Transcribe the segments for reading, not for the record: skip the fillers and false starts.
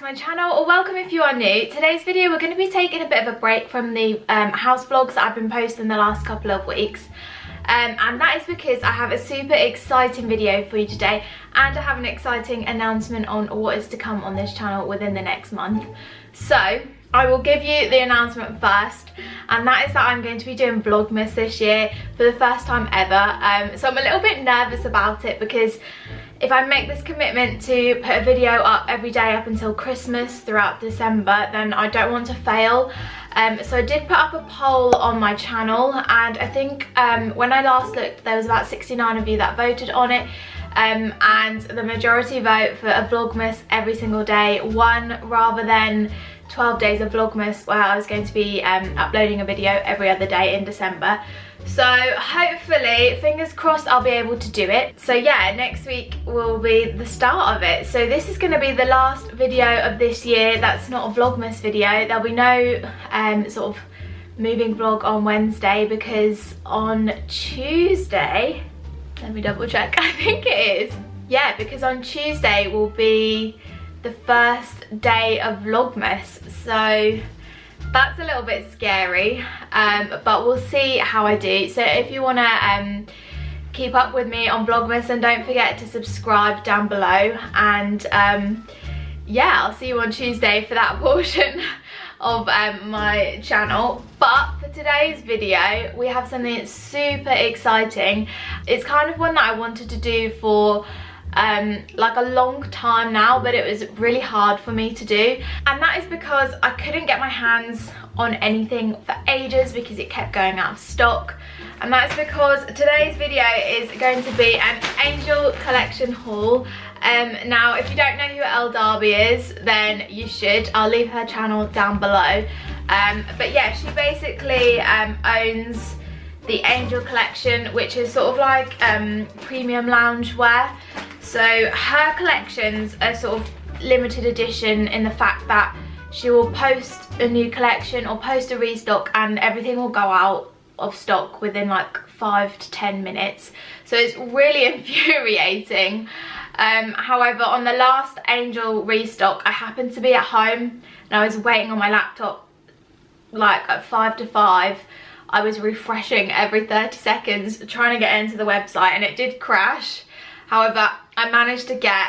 my channel, or welcome if you are new. Today's video we're going to be taking a bit of a break from the house vlogs that I've been posting the last couple of weeks. And that is because I have a super exciting video for you today, and I have an exciting announcement on what is to come on this channel within the next month. So I will give you the announcement first, and that is that I'm going to be doing Vlogmas this year for the first time ever. So I'm a little bit nervous about it because if I make this commitment to put a video up every day up until Christmas throughout December, then I don't want to fail. So I did put up a poll on my channel, and I think when I last looked there was about 69 of you that voted on it, and the majority vote for a Vlogmas every single day won, rather than 12 days of Vlogmas where I was going to be uploading a video every other day in December. So hopefully, fingers crossed, I'll be able to do it. So yeah, next week will be the start of it. So this is going to be the last video of this year that's not a Vlogmas video. There'll be no sort of moving vlog on Wednesday, because on Tuesday, let me double check, I think it is. Yeah, because on Tuesday will be the first day of Vlogmas. So that's a little bit scary, but we'll see how I do. So if you want to keep up with me on Vlogmas, then don't forget to subscribe down below, and yeah, I'll see you on Tuesday for that portion of my channel. But for today's video we have something super exciting. It's kind of one that I wanted to do for like a long time now, but it was really hard for me to do, and that is because I couldn't get my hands on anything for ages because it kept going out of stock. And that's because today's video is going to be an Angel collection haul. Now if you don't know who Elle Darby is, then you should. I'll leave her channel down below, but yeah, she basically owns the Angel collection, which is sort of like premium loungewear. So her collections are sort of limited edition in the fact that she will post a new collection or post a restock, and everything will go out of stock within like 5 to 10 minutes. So it's really infuriating. However, on the last Angel restock, I happened to be at home and I was waiting on my laptop like at 5 to 5. I was refreshing every 30 seconds trying to get into the website, and it did crash. However, I managed to get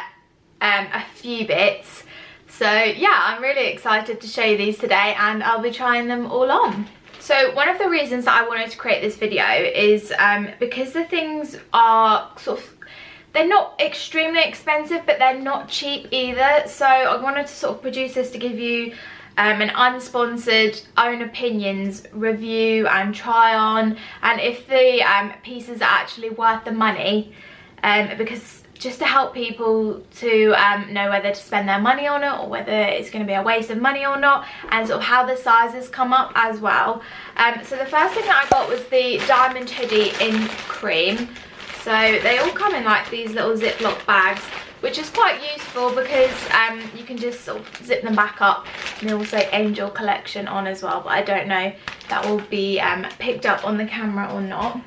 a few bits. So yeah, I'm really excited to show you these today, and I'll be trying them all on. So one of the reasons that I wanted to create this video is because the things are sort of, they're not extremely expensive, but they're not cheap either. So I wanted to sort of produce this to give you an unsponsored, own opinions review and try on, and if the pieces are actually worth the money, because just to help people to know whether to spend their money on it or whether it's going to be a waste of money or not, and sort of how the sizes come up as well. So the first thing that I got was the diamond hoodie in cream. So they all come in like these little Ziploc bags, which is quite useful because you can just sort of zip them back up, and they will say Angel collection on as well, but I don't know if that will be picked up on the camera or not.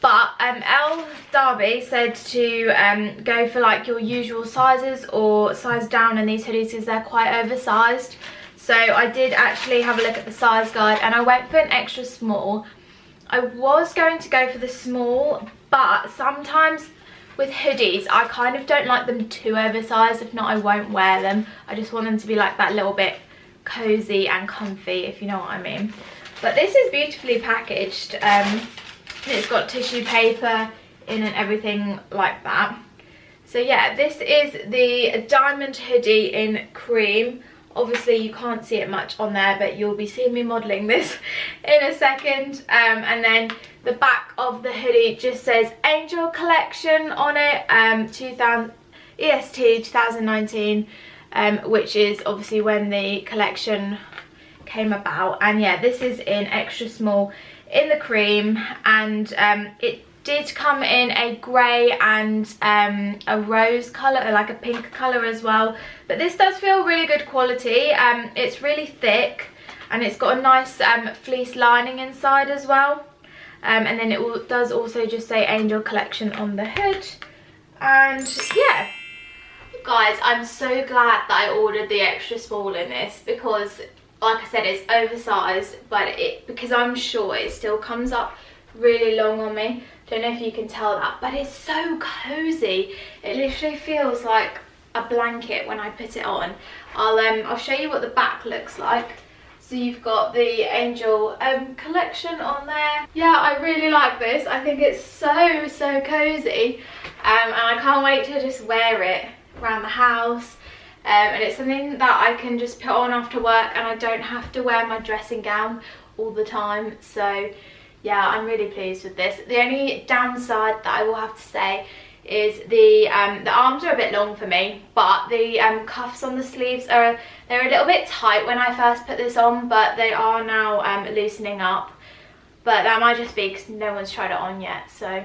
But Elle Darby said to go for like your usual sizes or size down in these hoodies because they're quite oversized. So I did actually have a look at the size guide, and I went for an extra small. I was going to go for the small, but sometimes with hoodies I kind of don't like them too oversized. If not, I won't wear them. I just want them to be like that little bit cozy and comfy, if you know what I mean. But this is beautifully packaged. It's got tissue paper in and everything like that. So yeah, this is the diamond hoodie in cream. Obviously you can't see it much on there, but you'll be seeing me modelling this in a second. And then the back of the hoodie just says Angel collection on it, EST 2019, which is obviously when the collection came about. And yeah, this is in extra small in the cream, and it did come in a grey and a rose colour, like a pink colour as well. But this does feel really good quality. It's really thick, and it's got a nice fleece lining inside as well. And then it does also just say Angel collection on the hood. And yeah, guys, I'm so glad that I ordered the extra small in this, because like I said, it's oversized, but because I'm sure it still comes up really long on me. Don't know if you can tell that, but it's so cozy. It literally feels like a blanket when I put it on. I'll show you what the back looks like. So you've got the Angel collection on there. Yeah, I really like this. I think it's so cozy, and I can't wait to just wear it around the house. And it's something that I can just put on after work, and I don't have to wear my dressing gown all the time. So yeah, I'm really pleased with this. The only downside that I will have to say is the arms are a bit long for me, but the cuffs on the sleeves they're a little bit tight when I first put this on, but they are now loosening up. But that might just be because no one's tried it on yet, so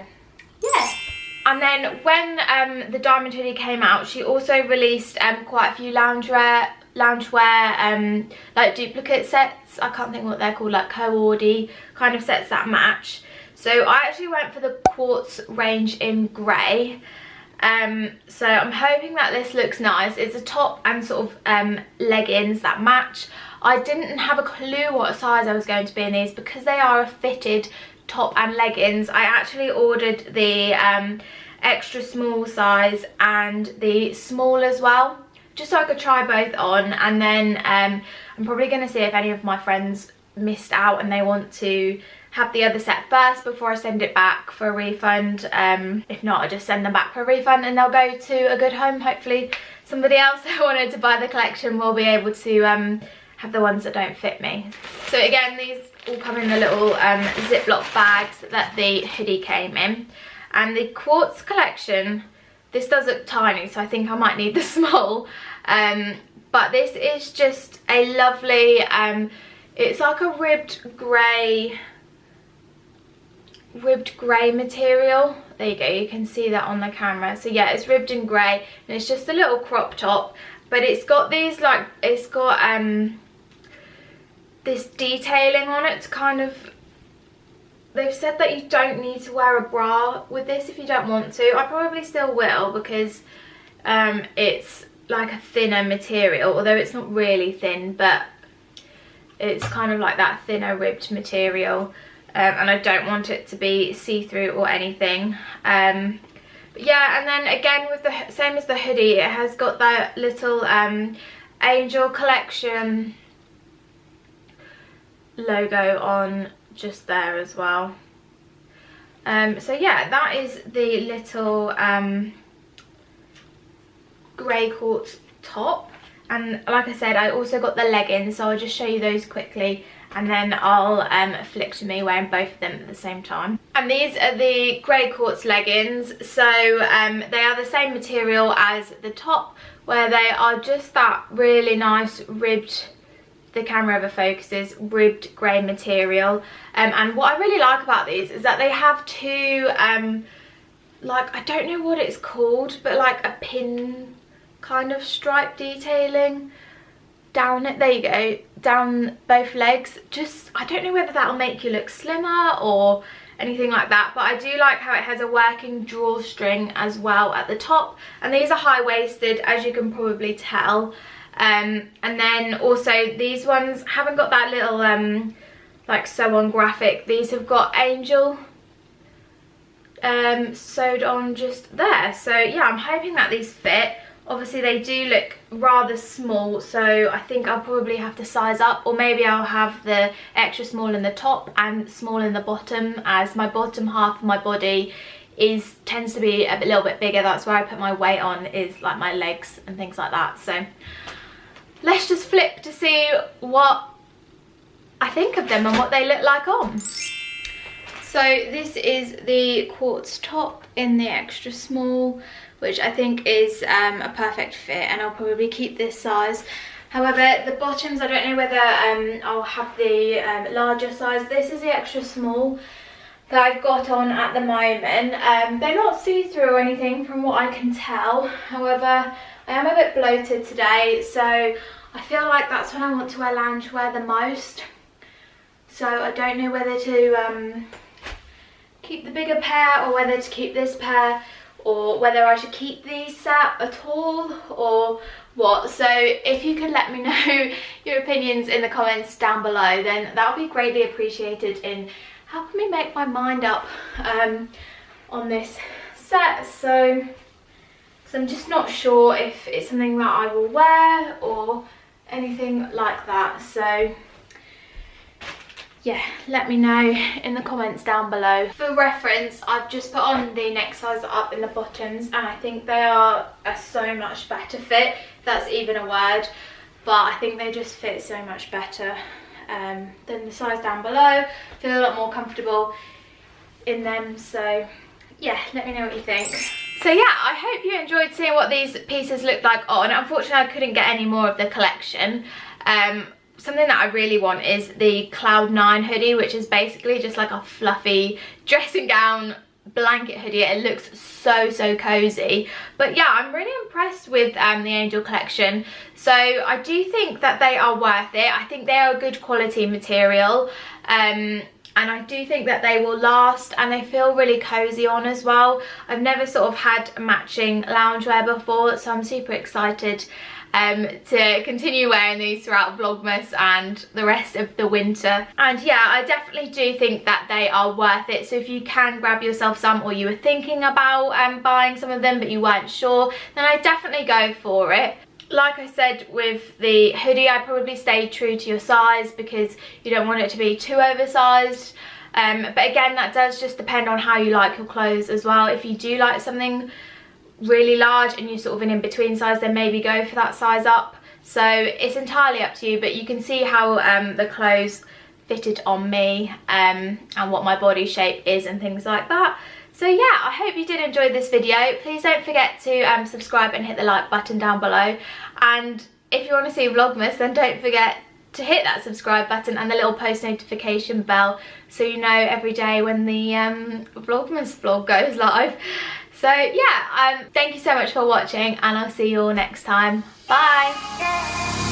yeah. And then when the diamond hoodie came out, she also released quite a few loungewear like duplicate sets. I can't think what they're called, like co-ordy kind of sets that match. So I actually went for the quartz range in grey. So I'm hoping that this looks nice. It's a top and sort of leggings that match. I didn't have a clue what size I was going to be in these, because they are a fitted top and leggings. I actually ordered the extra small size and the small as well, just so I could try both on. And then I'm probably going to see if any of my friends missed out and they want to have the other set first before I send it back for a refund. If not, I'll just send them back for a refund and they'll go to a good home. Hopefully somebody else who wanted to buy the collection will be able to have the ones that don't fit me. So again, these all come in the little Ziploc bags that the hoodie came in. And the quartz collection, this does look tiny, so I think I might need the small. But this is just a lovely, it's like a ribbed grey material. There you go, you can see that on the camera. So yeah, it's ribbed in grey, and it's just a little crop top, but it's got these, like, it's got this detailing on it to kind of, they've said that you don't need to wear a bra with this if you don't want to. I probably still will, because it's like a thinner material, although it's not really thin, but it's kind of like that thinner ribbed material. And I don't want it to be see-through or anything. But yeah, and then again with the same as the hoodie, it has got that little Angel collection logo on just there as well. So yeah, that is the little grey quartz top. And like I said, I also got the leggings, so I'll just show you those quickly, and then I'll flick to me wearing both of them at the same time. And these are the grey quartz leggings. So they are the same material as the top, where they are just that really nice ribbed, the camera over focuses, ribbed grey material. And what I really like about these is that they have two, like, I don't know what it's called, but like a pin kind of stripe detailing down it. There you go, down both legs. Just, I don't know whether that'll make you look slimmer or anything like that, but I do like how it has a working drawstring as well at the top, and these are high-waisted, as you can probably tell. And then also these ones haven't got that little like sew-on graphic. These have got Angel sewed on just there. So yeah, I'm hoping that these fit. Obviously they do look rather small, so I think I'll probably have to size up, or maybe I'll have the extra small in the top and small in the bottom, as my bottom half of my body tends to be a little bit bigger. That's where I put my weight on, is like my legs and things like that. So let's just flip to see what I think of them and what they look like on. So this is the quartz top in the extra small, which I think is a perfect fit, and I'll probably keep this size. However, the bottoms, I don't know whether I'll have the larger size. This is the extra small that I've got on at the moment. They're not see-through or anything from what I can tell. However, I am a bit bloated today, so I feel like that's when I want to wear loungewear the most. So I don't know whether to keep the bigger pair or whether to keep this pair. or whether I should keep these set at all or what. So if you could let me know your opinions in the comments down below, then that would be greatly appreciated in helping me make my mind up on this set. So I'm just not sure if it's something that I will wear or anything like that. So yeah, let me know in the comments down below. For reference, I've just put on the neck size up in the bottoms, and I think they are a so much better fit, if that's even a word, but I think they just fit so much better than the size down below. Feel a lot more comfortable in them. So yeah, let me know what you think. So yeah, I hope you enjoyed seeing what these pieces look like on. Unfortunately, I couldn't get any more of the collection. Something that I really want is the Cloud 9 hoodie, which is basically just like a fluffy dressing gown blanket hoodie. It looks so cozy. But yeah, I'm really impressed with the Angel collection. So I do think that they are worth it. I think they are a good quality material. And I do think that they will last, and they feel really cozy on as well. I've never sort of had matching loungewear before, so I'm super excited to continue wearing these throughout Vlogmas and the rest of the winter. And yeah, I definitely do think that they are worth it. So if you can grab yourself some, or you were thinking about buying some of them but you weren't sure, then I definitely go for it. Like I said with the hoodie, I'd probably stay true to your size because you don't want it to be too oversized. But again, that does just depend on how you like your clothes as well. If you do like something really large and you're sort of an in-between size, then maybe go for that size up. So it's entirely up to you, but you can see how the clothes fitted on me and what my body shape is and things like that. So yeah, I hope you did enjoy this video. Please don't forget to subscribe and hit the like button down below. And if you want to see Vlogmas, then don't forget to hit that subscribe button and the little post notification bell, so you know every day when the Vlogmas vlog goes live. So yeah, thank you so much for watching, and I'll see you all next time. Bye!